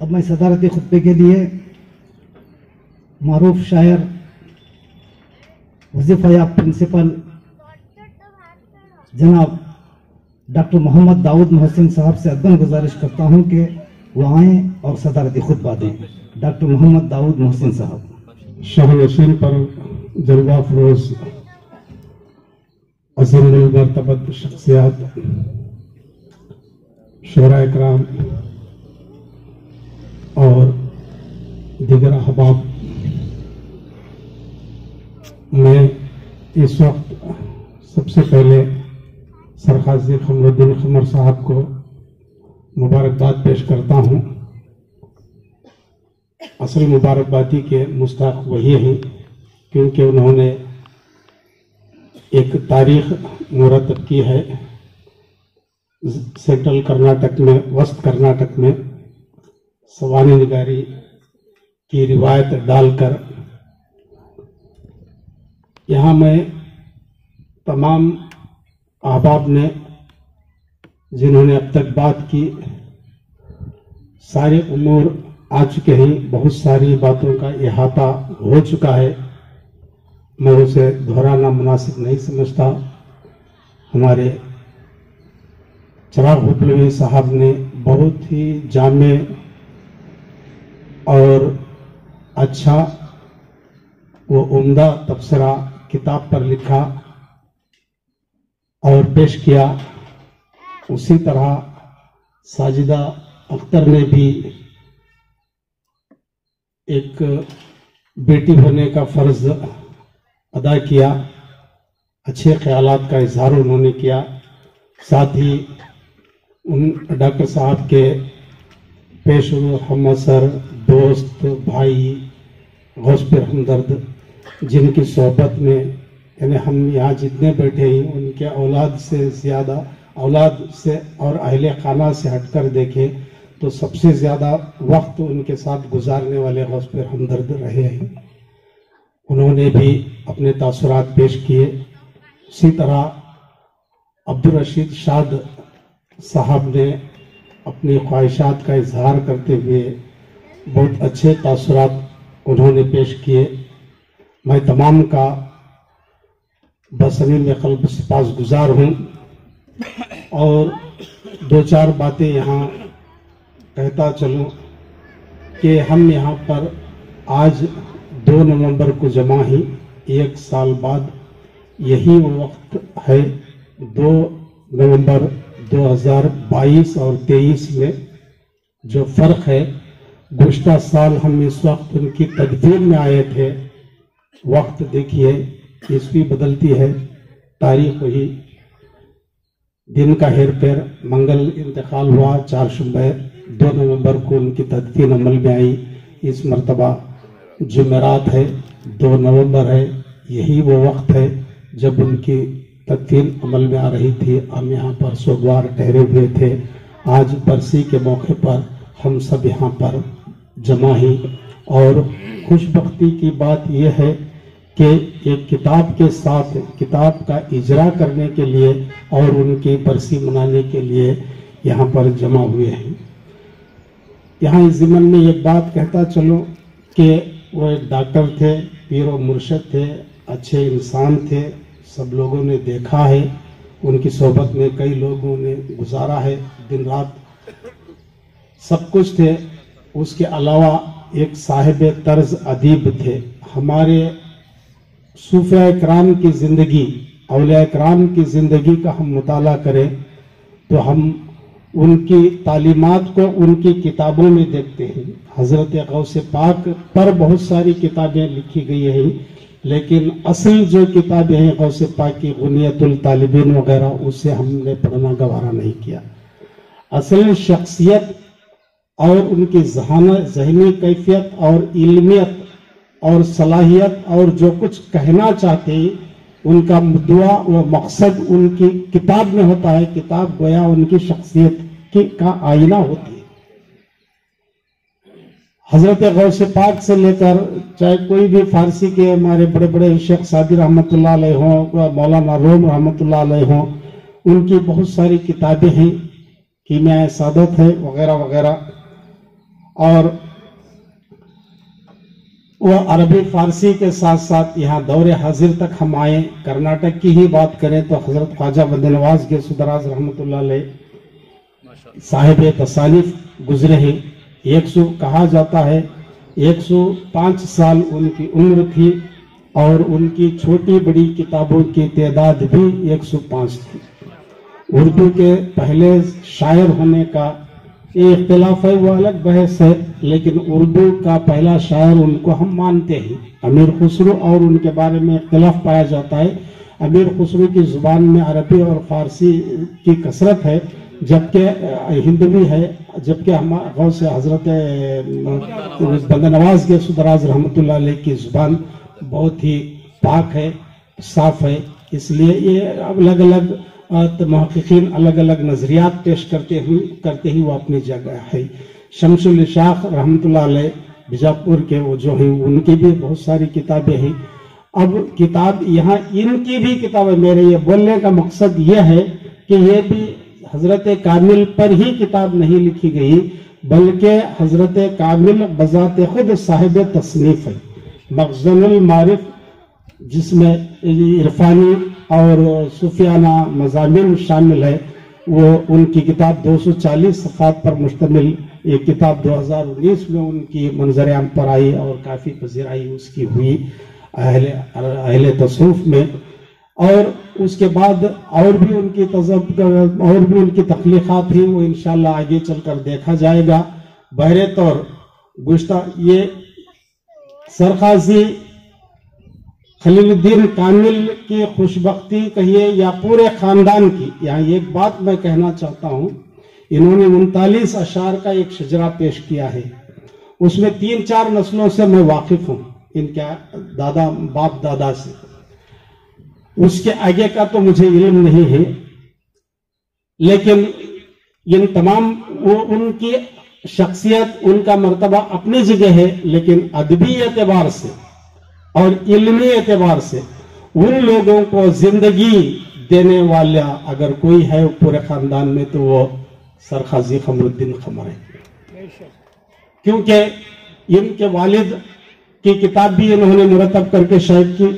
اب میں صدارتی خطبے کے لیے معروف شاعر وظیفہ یاب پرنسپل جناب ڈاکٹر محمد داؤد محسن صاحب سے ادب گزارش کرتا ہوں کہ وہ آئیں اور صدارتی خطبہ دیں. ڈاکٹر محمد داؤد محسن صاحب. شاہ نشین پر جلوہ فروز عظیم المرتبت شخصیات، شعراء اکرام اور دیگر احباب، میں اس وقت سب سے پہلے سرخازی قمر الدین قمر صاحب کو مبارکباد پیش کرتا ہوں. اصل مبارکبادی کے مستحق وہی ہیں کیونکہ انہوں نے ایک تاریخ مرتب کی ہے. سینٹرل کرناٹک میں، وسط کرناٹک میں سوانح نگاری کی روایت ڈال کر یہاں میں تمام احباب نے جنہوں نے اب تک بات کی، سارے امور آ چکے ہیں، بہت ساری باتوں کا احاطہ ہو چکا ہے، میں اسے دہرانا مناسب نہیں سمجھتا. ہمارے چراغ حبلوی صاحب نے بہت ہی جامع اور اچھا وہ عمدہ تبصرہ کتاب پر لکھا اور پیش کیا. اسی طرح ساجدہ اختر نے بھی ایک بیٹی ہونے کا فرض ادا کیا، اچھے خیالات کا اظہار انہوں نے کیا. ساتھ ہی ان ڈاکٹر صاحب کے پیش رو ہم اثر دوست بھائی غوث پر ہمدرد، جن کی صحبت میں یعنی ہم یہاں جتنے بیٹھے ہیں ان کے اولاد سے زیادہ، اولاد سے اور اہل خانہ سے ہٹ کر دیکھیں تو سب سے زیادہ وقت ان کے ساتھ گزارنے والے غوث پر ہمدرد رہے ہیں. انہوں نے بھی اپنے تاثرات پیش کیے. اسی طرح عبدالرشید شاد صاحب نے اپنی خواہشات کا اظہار کرتے ہوئے بہت اچھے تاثرات انہوں نے پیش کیے. میں تمام کا بصمیم قلب سپاس گزار ہوں اور دو چار باتیں یہاں کہتا چلوں کہ ہم یہاں پر آج 2 نومبر کو جمع ہیں. 1 سال بعد یہی وہ وقت ہے. 2 نومبر 2022 اور 23 میں جو فرق ہے، گزشتہ سال ہم اس وقت ان کی تدفین میں آئے تھے. وقت دیکھیے، عیسوی بدلتی ہے، تاریخ وہی، دن کا ہیر پھیر. منگل انتقال ہوا، 4 شنبہ 2 نومبر کو ان کی تدفین عمل میں آئی. اس مرتبہ جمعرات ہے، 2 نومبر ہے. یہی وہ وقت ہے جب ان کی تدفین عمل میں آ رہی تھی. ہم یہاں پر سوگوار ٹھہرے ہوئے تھے. آج برسی کے موقع پر ہم سب یہاں پر جمع ہیں اور خوش بختی کی بات یہ ہے کہ ایک کتاب کے ساتھ کتاب کا اجرا کرنے کے لیے اور ان کی برسی منانے کے لیے یہاں پر جمع ہوئے ہیں. یہاں اس ضمن میں ایک بات کہتا چلوں کہ وہ ایک ڈاکٹر تھے، پیر و مرشد تھے، اچھے انسان تھے. سب لوگوں نے دیکھا ہے، ان کی صحبت میں کئی لوگوں نے گزارا ہے، دن رات سب کچھ تھے. اس کے علاوہ ایک صاحب طرز ادیب تھے. ہمارے صوفیاء کرام کی زندگی، اولیاء کرام کی زندگی کا ہم مطالعہ کریں تو ہم ان کی تعلیمات کو ان کی کتابوں میں دیکھتے ہیں. حضرت غوث پاک پر بہت ساری کتابیں لکھی گئی ہیں، لیکن اصل جو کتابیں ہیں غوث پاک کی غنیت الطالبین وغیرہ، اسے ہم نے پڑھنا گوارا نہیں کیا. اصل شخصیت اور ان کی ذہنی کیفیت اور علمیت اور صلاحیت اور جو کچھ کہنا چاہتے ہیں، ان کا مدعا و مقصد ان کی کتاب میں ہوتا ہے. کتاب گویا ان کی شخصیت کا آئینہ ہوتی ہے. حضرت غوث پاک سے لے کر چاہے کوئی بھی فارسی کے ہمارے بڑے بڑے شیخ سعدی رحمۃ اللہ علیہ ہوں، مولانا روم رحمۃ اللہ علیہ ہوں، ان کی بہت ساری کتابیں ہیں، کیمیائے سعادت ہے وغیرہ وغیرہ. اور وہ عربی فارسی کے ساتھ ساتھ یہاں دور حاضر تک ہم آئے. کرناٹک کی ہی بات کریں تو حضرت خواجہ بند نواز گیسو دراز رحمۃ اللہ علیہ صاحب تصانیف گزرے ہیں. 100 کہا جاتا ہے 105 سال ان کی عمر تھی اور ان کی چھوٹی بڑی کتابوں کی تعداد بھی 105 تھی. اردو کے پہلے شاعر ہونے کا یہ اختلاف ہے، وہ الگ بحث ہے، لیکن اردو کا پہلا شاعر ان کو ہم مانتے ہیں. امیر خسرو اور ان کے بارے میں اختلاف پایا جاتا ہے. امیر خسرو کی زبان میں عربی اور فارسی کی کثرت ہے، جبکہ ہندوی ہے، جبکہ ہمارے غوث حضرت بند نواز کے دراز رحمۃ اللہ علیہ کی زبان بہت ہی پاک ہے، صاف ہے. اس لیے یہ الگ الگ محققین الگ الگ نظریات پیش کرتے ہی وہ اپنی جگہ ہے. شمس الاشاق رحمۃ اللہ علیہ بیجاپور کے وہ جو ہیں ان کی بھی بہت ساری کتابیں ہیں. اب کتاب یہاں ان کی بھی کتابیں، میرے یہ بولنے کا مقصد یہ ہے کہ یہ بھی حضرت کامل پر ہی کتاب نہیں لکھی گئی، بلکہ حضرت کامل بذات خود صاحب تصنیف ہے. مخزن المعارف جس میں عرفانی اور صوفیانہ مضامین شامل ہے، وہ ان کی کتاب 240 صفحات پر مشتمل یہ کتاب 2019 میں ان کی منظر عام پر آئی اور کافی پذیرائی اس کی ہوئی اہل تصوف میں. اور اس کے بعد اور بھی ان کی تخلیقات ہیں، وہ انشاءاللہ آگے چل کر دیکھا جائے گا. بہرے طور گزشتہ یہ سرقاضی خلیل الدین کامل کی خوشبختی کہیے یا پورے خاندان کی، یہاں ایک بات میں کہنا چاہتا ہوں. انہوں نے 39 اشعار کا ایک شجرہ پیش کیا ہے، اس میں 3-4 نسلوں سے میں واقف ہوں، ان کے دادا باپ دادا سے. اس کے آگے کا تو مجھے علم نہیں ہے، لیکن ان تمام ان کی شخصیت، ان کا مرتبہ اپنی جگہ ہے، لیکن ادبی اعتبار سے اور علمی اعتبار سے ان لوگوں کو زندگی دینے والا اگر کوئی ہے پورے خاندان میں تو وہ سرقاضی قمر الدین قمر ہے. کیونکہ ان کے والد کی کتاب بھی انہوں نے مرتب کر کے شائع کی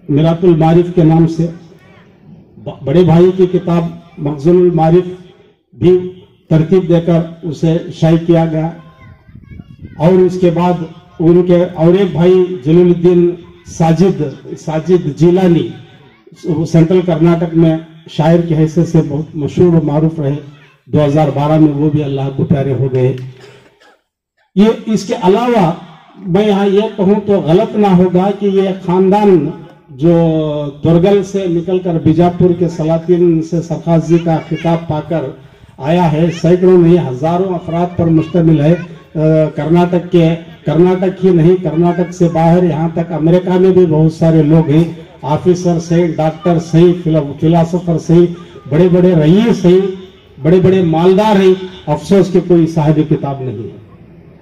میرات المعارف کے نام سے. بڑے بھائی کی کتاب مخزن المعارف بھی ترتیب دے کر اسے شائع کیا گیا. اور اس کے بعد ان کے اور ایک بھائی جلیل الدین ساجد جیلانی سینٹرل کرناٹک میں شاعر کی حیثیت سے بہت مشہور و معروف رہے. 2012 میں وہ بھی اللہ کو پیارے ہو گئے. یہ اس کے علاوہ میں یہاں یہ کہوں تو غلط نہ ہوگا کہ یہ خاندان جو ترگل سے نکل کر بیجاپور کے سلاطین سے سرقاضی کا خطاب پا کر آیا ہے، سینکڑوں نہیں ہزاروں افراد پر مشتمل ہے. کرناٹک ہی نہیں، کرناٹک سے باہر یہاں تک امریکہ میں بھی بہت سارے لوگ ہیں، آفیسر سے، ڈاکٹر سے، فلاسفر سے، بڑے بڑے رئیس ہیں، بڑے بڑے مالدار ہیں. افسوس کہ کوئی صاحب کتاب نہیں ہے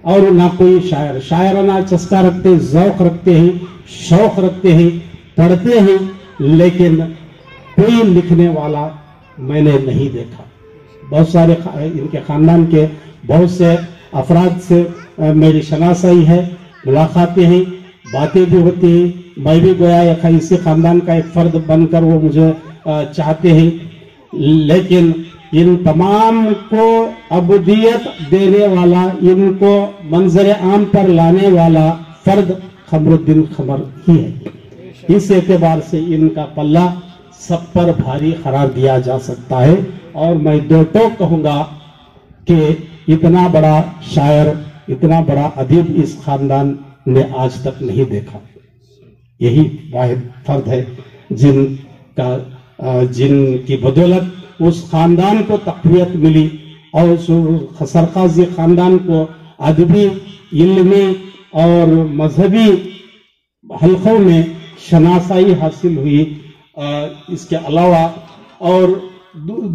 اور نہ کوئی شاعر. شاعرانہ چسکا رکھتے، ذوق رکھتے ہیں، شوق رکھتے ہیں، پڑھتے ہیں، لیکن کوئی لکھنے والا میں نے نہیں دیکھا. بہت سارے ان کے خاندان کے بہت سے افراد سے میری شناسائی ہے، ملاقاتیں ہیں، باتیں بھی ہوتی ہیں. میں بھی گویا اسی خاندان کا ایک فرد بن کر وہ مجھے چاہتے ہیں، لیکن ان تمام کو ابدیت دینے والا، ان کو منظر عام پر لانے والا فرد قمر الدین قمر ہی ہے. اس اعتبار سے ان کا پلہ سب پر بھاری قرار دیا جا سکتا ہے. اور میں دو ٹوک کہوں گا کہ اتنا بڑا شاعر، اتنا بڑا ادیب اس خاندان نے آج تک نہیں دیکھا. یہی واحد فرد ہے جن کی بدولت اس خاندان کو تقویت ملی اور سرقاضی خاندان کو ادبی، علمی اور مذہبی حلقوں میں شناسائی حاصل ہوئی. اس کے علاوہ اور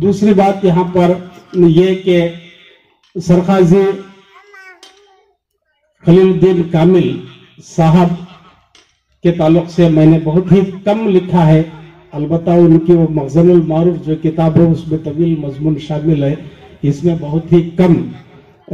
دوسری بات یہاں پر یہ کہ سرقاضی خلیل الدین کامل صاحب کے تعلق سے میں نے بہت ہی کم لکھا ہے. البتہ ان کی وہ مخزن المعارف جو کتاب ہے اس میں طویل مضمون شامل ہے، اس میں بہت ہی کم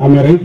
Am I right?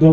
2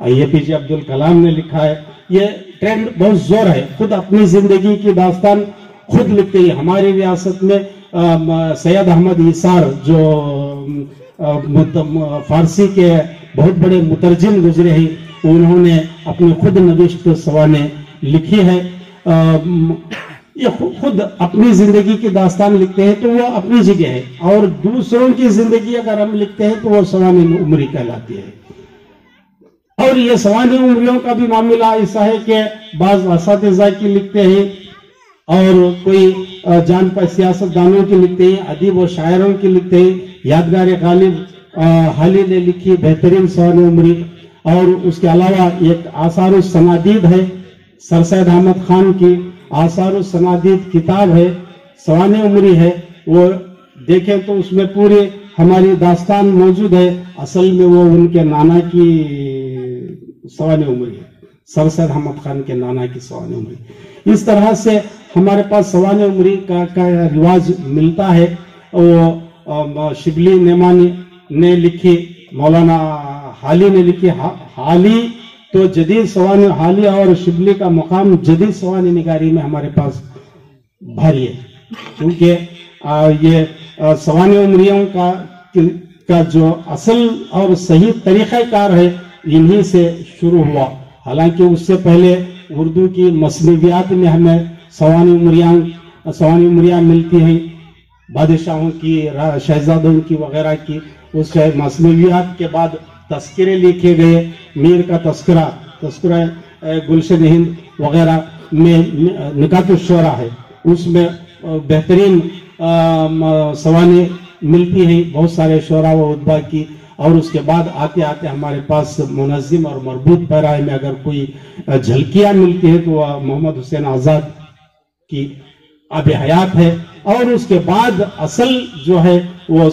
APJ Abdul Kalam نے لکھا ہے. یہ ٹرینڈ بہت زور ہے. خود اپنی زندگی کی داستان خود لکھتے ہیں. ہماری ریاست میں سید احمد ایثار جو فارسی کے بہت بڑے مترجم گزرے ہیں, انہوں نے اپنی خود نوشت سوانح لکھی ہے. یہ خود اپنی زندگی کی داستان لکھتے ہیں تو وہ اپنی جگہ ہے, اور دوسروں کی زندگی اگر ہم لکھتے ہیں تو وہ سوانح عمری کہلاتی ہے. اور یہ سوانح عمریوں کا بھی معاملہ ایسا ہے کہ بعض اساتذہ کی لکھتے ہیں, اور کوئی جان پر سیاست دانوں کی لکھتے ہیں, ادیب و شاعروں کی لکھتے ہیں. یادگار غالب حالی نے لکھی بہترین سوانح عمری. اور اس کے علاوہ ایک آثار السنادید ہے, سر سید احمد خان کی آثار السنادید کتاب ہے, سوانح عمری ہے. وہ دیکھیں تو اس میں پوری ہماری داستان موجود ہے. اصل میں وہ ان کے نانا کی سوانح عمری ہے, سر سید احمد خان کے نانا کی سوانح عمری. اس طرح سے ہمارے پاس سوانح عمری کا رواج ملتا ہے. وہ شبلی نعمانی نے لکھی, مولانا حالی نے لکھی. حالی تو جدید سوانح, حالی اور شبلی کا مقام جدید سوانح نگاری میں ہمارے پاس بھاری ہے, کیونکہ یہ سوانح عمریوں کا جو اصل اور صحیح طریقہ کار ہے انہی سے شروع ہوا. حالانکہ اس سے پہلے اردو کی مثنویات میں ہمیں سوانح عمریاں ملتی ہیں, بادشاہوں کی, شہزادوں کی وغیرہ کی. اس مثنویات کے بعد تذکرے لکھے گئے. میر کا تذکرہ گلشن ہند وغیرہ میں نکات الشعراء ہے, اس میں بہترین سوانح ملتی ہیں بہت سارے شعراء و ادبا کی. اور اس کے بعد آتے آتے ہمارے پاس منظم اور مربوط پیرائے میں اگر کوئی جھلکیاں ملتی ہے تو وہ محمد حسین آزاد کی آب حیات ہے. اور اس کے بعد اصل جو ہے وہ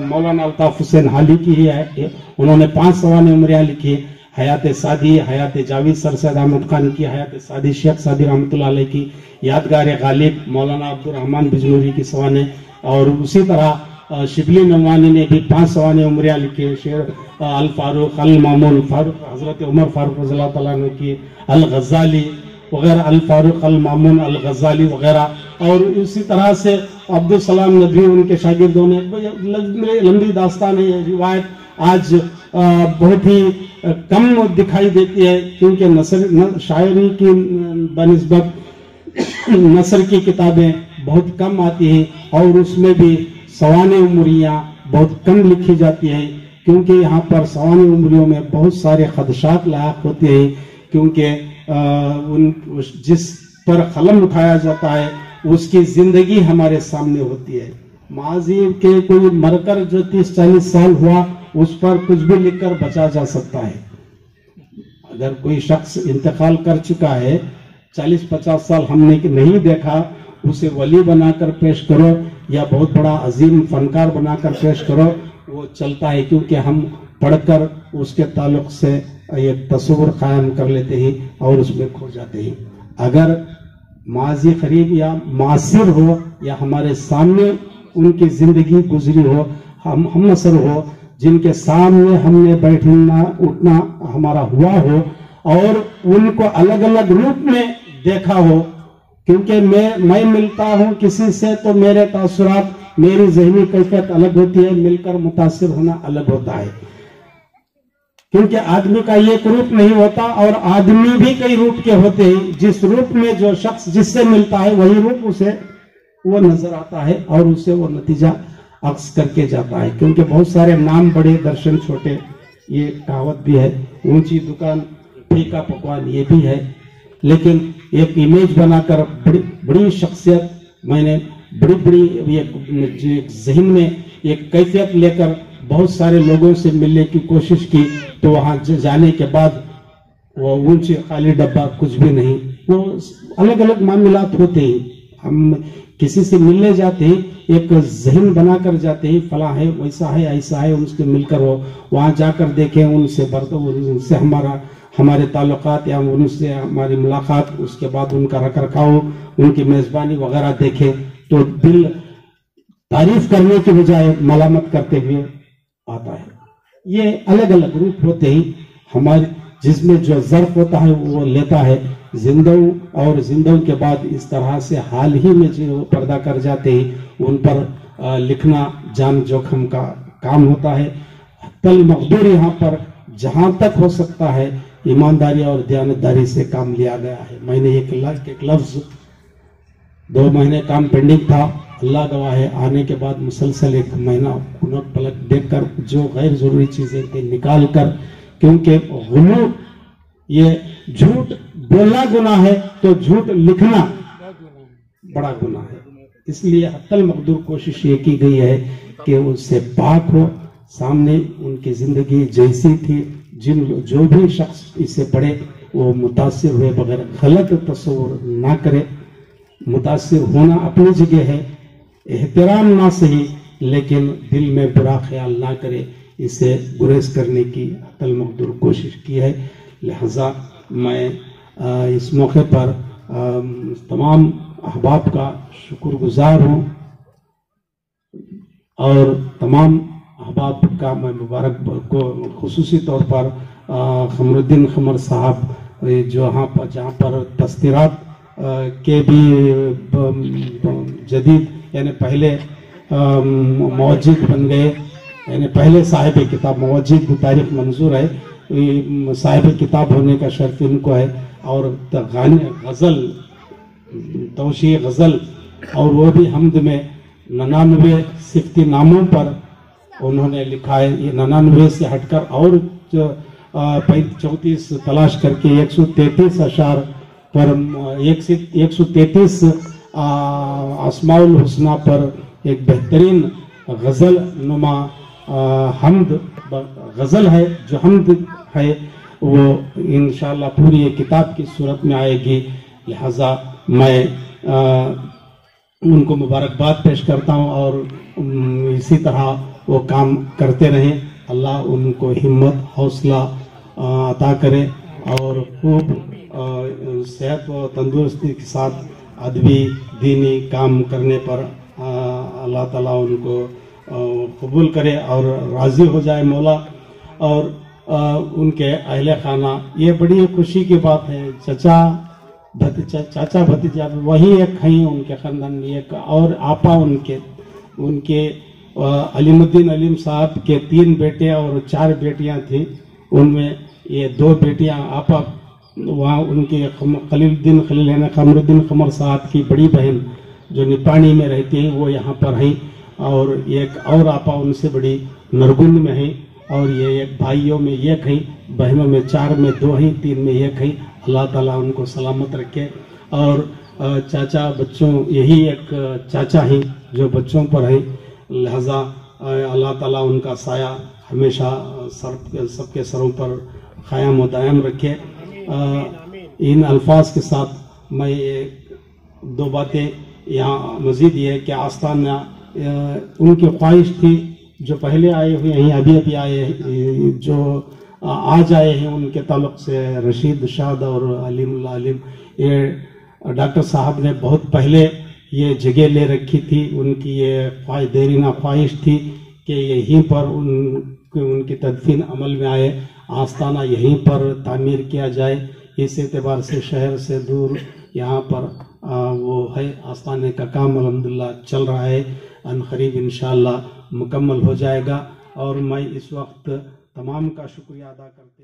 مولانا الطاف حسین حالی کی ہی ہے. انہوں نے 5 سوانح عمریاں لکھی. حیات سعدی, حیات جاوید سر سید احمد خان کی, حیات سعدی شیخ سعدی رحمۃ اللہ علیہ کی, یادگار غالب مولانا عبد الرحمن بجنوری کی سوانح. اور اسی طرح شبلی نعمانی نے بھی 5 سوانح عمریاں لکھی. شیر الفاروق المامون, حضرت عمر فاروق رضی اللہ تعالیٰ عنہ کی, الغزالی وغیرہ, الفاروق المامون الغزالی وغیرہ. اور اسی طرح سے عبدالسلام ندوی ان کے شاگردوں نے, لمبی داستان ہے. یہ روایت آج بہت ہی کم دکھائی دیتی ہے, کیونکہ شاعری کی بنسبت نثر کی کتابیں بہت کم آتی ہیں, اور اس میں بھی سوانح عمریاں بہت کم لکھی جاتی ہیں, کیونکہ یہاں پر سوانح عمریوں میں بہت سارے خدشات لاحق ہوتے ہیں. کیونکہ جس پر قلم اٹھایا جاتا ہے اس کی زندگی ہمارے سامنے ہوتی ہے. ماضی کے کوئی مر کر جو 30-40 سال ہوا اس پر کچھ بھی لکھ کر بچا جا سکتا ہے. اگر کوئی شخص انتقال کر چکا ہے, 40-50 سال ہم نے نہیں دیکھا, اسے ولی بنا کر پیش کرو یا بہت بڑا عظیم فنکار بنا کر پیش کرو, وہ چلتا ہے, کیونکہ ہم پڑھ کر اس کے تعلق سے ایک تصور قائم کر لیتے ہیں اور اس میں کھو جاتے ہیں. اگر ماضی قریب یا معاصر ہو یا ہمارے سامنے ان کی زندگی گزری ہو, ہم نصر ہو, جن کے سامنے ہم نے بیٹھنا اٹھنا ہمارا ہوا ہو, اور ان کو الگ الگ روپ میں دیکھا ہو, کیونکہ میں ملتا ہوں کسی سے تو میرے تاثرات, میری ذہنی کیفیت الگ ہوتی ہے, مل کر متاثر ہونا الگ ہوتا ہے. کیونکہ آدمی کا ایک روپ نہیں ہوتا, اور آدمی بھی کئی روپ کے ہوتے ہیں. جس روپ میں جو شخص جس سے ملتا ہے وہی روپ اسے وہ نظر آتا ہے, اور اسے وہ نتیجہ عکس کر کے جاتا ہے. کیونکہ بہت سارے نام بڑے درشن چھوٹے, یہ کہاوت بھی ہے. اونچی دکان پھیکا پکوان, یہ بھی ہے. لیکن ایک امیج بنا کر بڑی شخصیت, میں نے بڑی ذہن میں ایک کیفیت لے کر بہت سارے لوگوں سے ملنے کی کوشش کی, تو وہاں جانے کے بعد وہ اونچی خالی ڈبہ کچھ بھی نہیں. وہ الگ الگ معاملات ہوتے ہیں. ہم کسی سے ملنے جاتے ہیں, ایک ذہن بنا کر جاتے ہیں, فلاں ہے, ویسا ہے, ایسا ہے, ان سے مل کر ہو, وہاں جا کر دیکھیں, ان سے ہمارے تعلقات یا ان سے ہماری ملاقات, اس کے بعد ان کا رکھ رکھاؤ, ان کی میزبانی وغیرہ دیکھیں, تو دل تعریف کرنے کی بجائے ملامت کرتے ہوئے آتا ہے. یہ الگ الگ روپ ہوتے ہیں. جس میں جو ظرف ہوتا ہے وہ لیتا ہے زندوں، اور زندوں کے بعد اس طرح سے حال ہی میں جو پردہ کر جاتے ہیں ان پر لکھنا جان جوخم کا کام ہوتا ہے۔ حتی المقدور یہاں پر جہاں تک ہو سکتا ہے ایمانداری اور دیانتداری سے کام لیا گیا ہے۔ میں نے ایک لفظ 2 مہینے کام پینڈنگ تھا، اللہ گواہ ہے، آنے کے بعد مسلسل 1 مہینہ کنک پلک دیکھ کر جو غیر ضروری چیزیں تھیں نکال کر، کیونکہ غلو یہ جھوٹ بولنا گناہ ہے تو جھوٹ لکھنا بڑا گناہ ہے، اس لیے حتی المقدور کوشش یہ کی گئی ہے کہ اس سے پاک ہو۔ سامنے ان کی زندگی جیسی تھی، جو بھی شخص اسے پڑھے وہ متاثر ہوئے بغیر غلط تصور نہ کرے۔ متاثر ہونا اپنی جگہ ہے، احترام نہ صحیح، لیکن دل میں برا خیال نہ کرے، اسے گریز کرنے کی حتی المقدور کوشش کی ہے۔ لہذا میں اس موقع پر تمام احباب کا شکر گزار ہوں، اور تمام احباب کا میں مبارک کو خصوصی طور پر قمر الدین قمر صاحب جہاں پر تذکرات کے بھی جدید یعنی پہلے موجد بن گئے، یعنی پہلے صاحب کتاب، موجد تاریخ منظور ہے، صاحب کتاب ہونے کا شرف ان کو ہے، اور غزل توشیح غزل، اور وہ بھی حمد میں 99 صفتی ناموں پر انہوں نے لکھا ہے۔ یہ 99 سے ہٹ کر اور 34 تلاش کر کے 133 اشعار پر 133 اسماء الحسنہ پر ایک بہترین غزل نما حمد غزل ہے، جو حمد ہے وہ انشاءاللہ پوری کتاب کی صورت میں آئے گی۔ لہذا میں ان کو مبارکباد پیش کرتا ہوں، اور اسی طرح وہ کام کرتے رہیں۔ اللہ ان کو ہمت حوصلہ عطا کرے، اور خوب صحت و تندرستی کے ساتھ ادبی دینی کام کرنے پر اللہ تعالیٰ ان کو قبول کرے اور راضی ہو جائے مولا، اور ان کے اہل خانہ۔ یہ بڑی خوشی کی بات ہے، چاچا بھتیجا وہی ایک ہیں ان کے خاندان میں، ایک اور آپا ان کے علیم الدین علیم صاحب کے 3 بیٹے اور 4 بیٹیاں تھیں، ان میں یہ 2 بیٹیاں آپا وہاں ان کے خلیل الدین قمر الدین قمر صاحب کی بڑی بہن جو نپانی میں رہتی ہیں وہ یہاں پر ہیں، اور ایک اور آپا ان سے بڑی نرگند میں ہیں، اور یہ ایک بھائیوں میں ایک ہیں، بہنوں میں 4 میں 2 ہیں، 3 میں 1 ہیں۔ اللہ تعالیٰ ان کو سلامت رکھے، اور چاچا بچوں یہی ایک چاچا ہیں جو بچوں پر ہیں، لہذا اللہ تعالیٰ ان کا سایہ ہمیشہ سب کے سروں پر قائم و دائم رکھے۔ ان الفاظ کے ساتھ میں 2 باتیں یہاں مزید یہ ہے کہ آستانہ ان کی خواہش تھی جو پہلے آئے ہوئے ہیں، ابھی آئے ہیں، جو آج آئے ہیں، ان کے تعلق سے رشید شاد اور علیم اللہ علیم، یہ ڈاکٹر صاحب نے بہت پہلے یہ جگہ لے رکھی تھی، ان کی یہ دیرینہ خواہش تھی کہ یہیں پر ان کی تدفین عمل میں آئے، آستانہ یہیں پر تعمیر کیا جائے۔ اس اعتبار سے شہر سے دور یہاں پر وہ ہے، آستانے کا کام الحمدللہ چل رہا ہے، ان قریب انشاءاللہ مکمل ہو جائے گا۔ اور میں اس وقت تمام کا شکریہ ادا کرتے